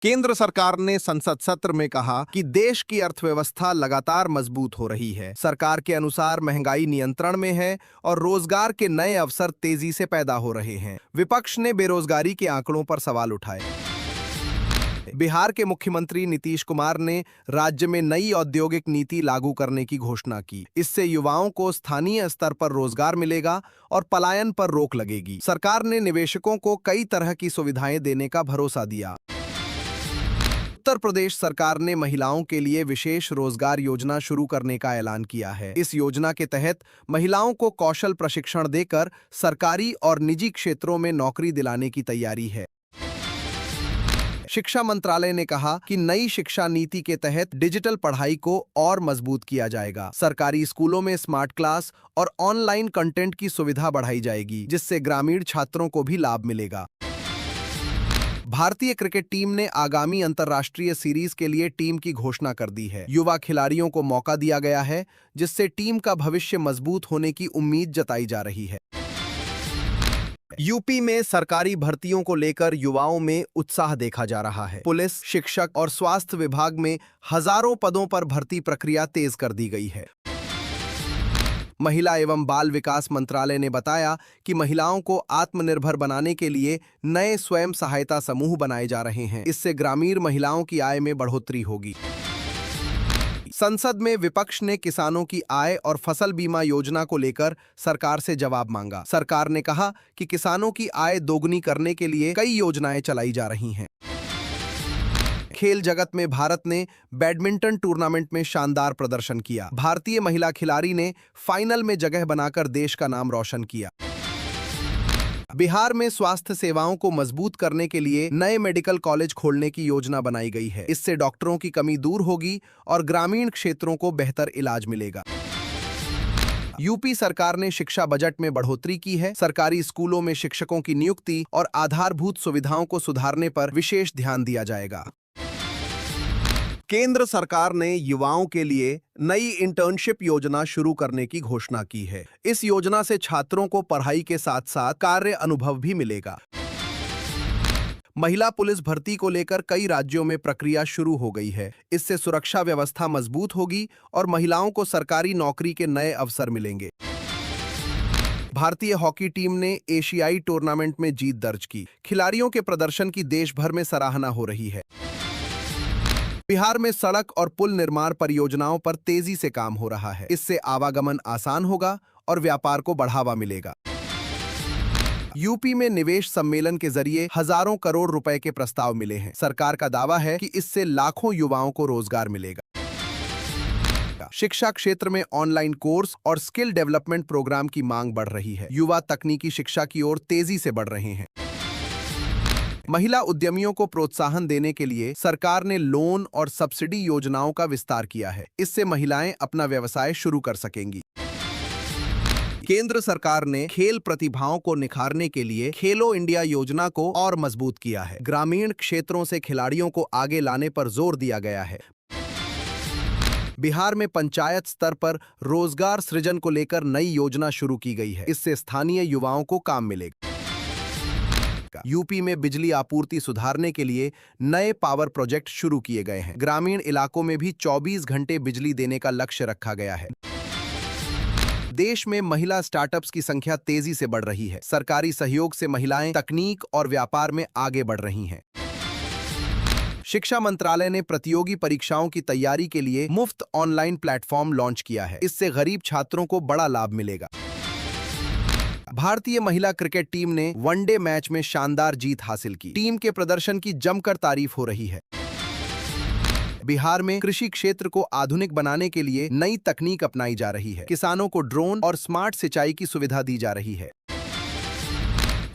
केंद्र सरकार ने संसद सत्र में कहा कि देश की अर्थव्यवस्था लगातार मजबूत हो रही है। सरकार के अनुसार महंगाई नियंत्रण में है और रोजगार के नए अवसर तेजी से पैदा हो रहे हैं। विपक्ष ने बेरोजगारी के आंकड़ों पर सवाल उठाए। बिहार के मुख्यमंत्री नीतीश कुमार ने राज्य में नई औद्योगिक नीति लागू करने की घोषणा की। इससे युवाओं को स्थानीय स्तर पर रोजगार मिलेगा और पलायन पर रोक लगेगी। सरकार ने निवेशकों को कई तरह की सुविधाएं देने का भरोसा दिया। उत्तर प्रदेश सरकार ने महिलाओं के लिए विशेष रोजगार योजना शुरू करने का ऐलान किया है। इस योजना के तहत महिलाओं को कौशल प्रशिक्षण देकर सरकारी और निजी क्षेत्रों में नौकरी दिलाने की तैयारी है। शिक्षा मंत्रालय ने कहा कि नई शिक्षा नीति के तहत डिजिटल पढ़ाई को और मजबूत किया जाएगा। सरकारी स्कूलों में स्मार्ट क्लास और ऑनलाइन कंटेंट की सुविधा बढ़ाई जाएगी, जिससे ग्रामीण छात्रों को भी लाभ मिलेगा। भारतीय क्रिकेट टीम ने आगामी अंतर्राष्ट्रीय सीरीज के लिए टीम की घोषणा कर दी है। युवा खिलाड़ियों को मौका दिया गया है, जिससे टीम का भविष्य मजबूत होने की उम्मीद जताई जा रही है। यूपी में सरकारी भर्तियों को लेकर युवाओं में उत्साह देखा जा रहा है। पुलिस, शिक्षक और स्वास्थ्य विभाग में हजारों पदों पर भर्ती प्रक्रिया तेज कर दी गई है। महिला एवं बाल विकास मंत्रालय ने बताया कि महिलाओं को आत्मनिर्भर बनाने के लिए नए स्वयं सहायता समूह बनाए जा रहे हैं। इससे ग्रामीण महिलाओं की आय में बढ़ोतरी होगी। संसद में विपक्ष ने किसानों की आय और फसल बीमा योजना को लेकर सरकार से जवाब मांगा। सरकार ने कहा कि किसानों की आय दोगुनी करने के लिए कई योजनाएं चलाई जा रही हैं। खेल जगत में भारत ने बैडमिंटन टूर्नामेंट में शानदार प्रदर्शन किया। भारतीय महिला खिलाड़ी ने फाइनल में जगह बनाकर देश का नाम रोशन किया। बिहार में स्वास्थ्य सेवाओं को मजबूत करने के लिए नए मेडिकल कॉलेज खोलने की योजना बनाई गई है। इससे डॉक्टरों की कमी दूर होगी और ग्रामीण क्षेत्रों को बेहतर इलाज मिलेगा। यूपी सरकार ने शिक्षा बजट में बढ़ोतरी की है। सरकारी स्कूलों में शिक्षकों की नियुक्ति और आधारभूत सुविधाओं को सुधारने पर विशेष ध्यान दिया जाएगा। केंद्र सरकार ने युवाओं के लिए नई इंटर्नशिप योजना शुरू करने की घोषणा की है। इस योजना से छात्रों को पढ़ाई के साथ साथ कार्य अनुभव भी मिलेगा। महिला पुलिस भर्ती को लेकर कई राज्यों में प्रक्रिया शुरू हो गई है। इससे सुरक्षा व्यवस्था मजबूत होगी और महिलाओं को सरकारी नौकरी के नए अवसर मिलेंगे। भारतीय हॉकी टीम ने एशियाई टूर्नामेंट में जीत दर्ज की। खिलाड़ियों के प्रदर्शन की देश भर में सराहना हो रही है। बिहार में सड़क और पुल निर्माण परियोजनाओं पर तेजी से काम हो रहा है। इससे आवागमन आसान होगा और व्यापार को बढ़ावा मिलेगा। यूपी में निवेश सम्मेलन के जरिए हजारों करोड़ रुपए के प्रस्ताव मिले हैं। सरकार का दावा है कि इससे लाखों युवाओं को रोजगार मिलेगा। शिक्षा क्षेत्र में ऑनलाइन कोर्स और स्किल डेवलपमेंट प्रोग्राम की मांग बढ़ रही है। युवा तकनीकी शिक्षा की ओर तेजी से बढ़ रहे हैं। महिला उद्यमियों को प्रोत्साहन देने के लिए सरकार ने लोन और सब्सिडी योजनाओं का विस्तार किया है। इससे महिलाएं अपना व्यवसाय शुरू कर सकेंगी। केंद्र सरकार ने खेल प्रतिभाओं को निखारने के लिए खेलो इंडिया योजना को और मजबूत किया है। ग्रामीण क्षेत्रों से खिलाड़ियों को आगे लाने पर जोर दिया गया है। बिहार में पंचायत स्तर पर रोजगार सृजन को लेकर नई योजना शुरू की गई है। इससे स्थानीय युवाओं को काम मिलेगा। यूपी में बिजली आपूर्ति सुधारने के लिए नए पावर प्रोजेक्ट शुरू किए गए हैं। ग्रामीण इलाकों में भी 24 घंटे बिजली देने का लक्ष्य रखा गया है। देश में महिला स्टार्टअप्स की संख्या तेजी से बढ़ रही है। सरकारी सहयोग से महिलाएं तकनीक और व्यापार में आगे बढ़ रही हैं। शिक्षा मंत्रालय ने प्रतियोगी परीक्षाओं की तैयारी के लिए मुफ्त ऑनलाइन प्लेटफॉर्म लॉन्च किया है। इससे गरीब छात्रों को बड़ा लाभ मिलेगा। भारतीय महिला क्रिकेट टीम ने वनडे मैच में शानदार जीत हासिल की। टीम के प्रदर्शन की जमकर तारीफ हो रही है। बिहार में कृषि क्षेत्र को आधुनिक बनाने के लिए नई तकनीक अपनाई जा रही है। किसानों को ड्रोन और स्मार्ट सिंचाई की सुविधा दी जा रही है।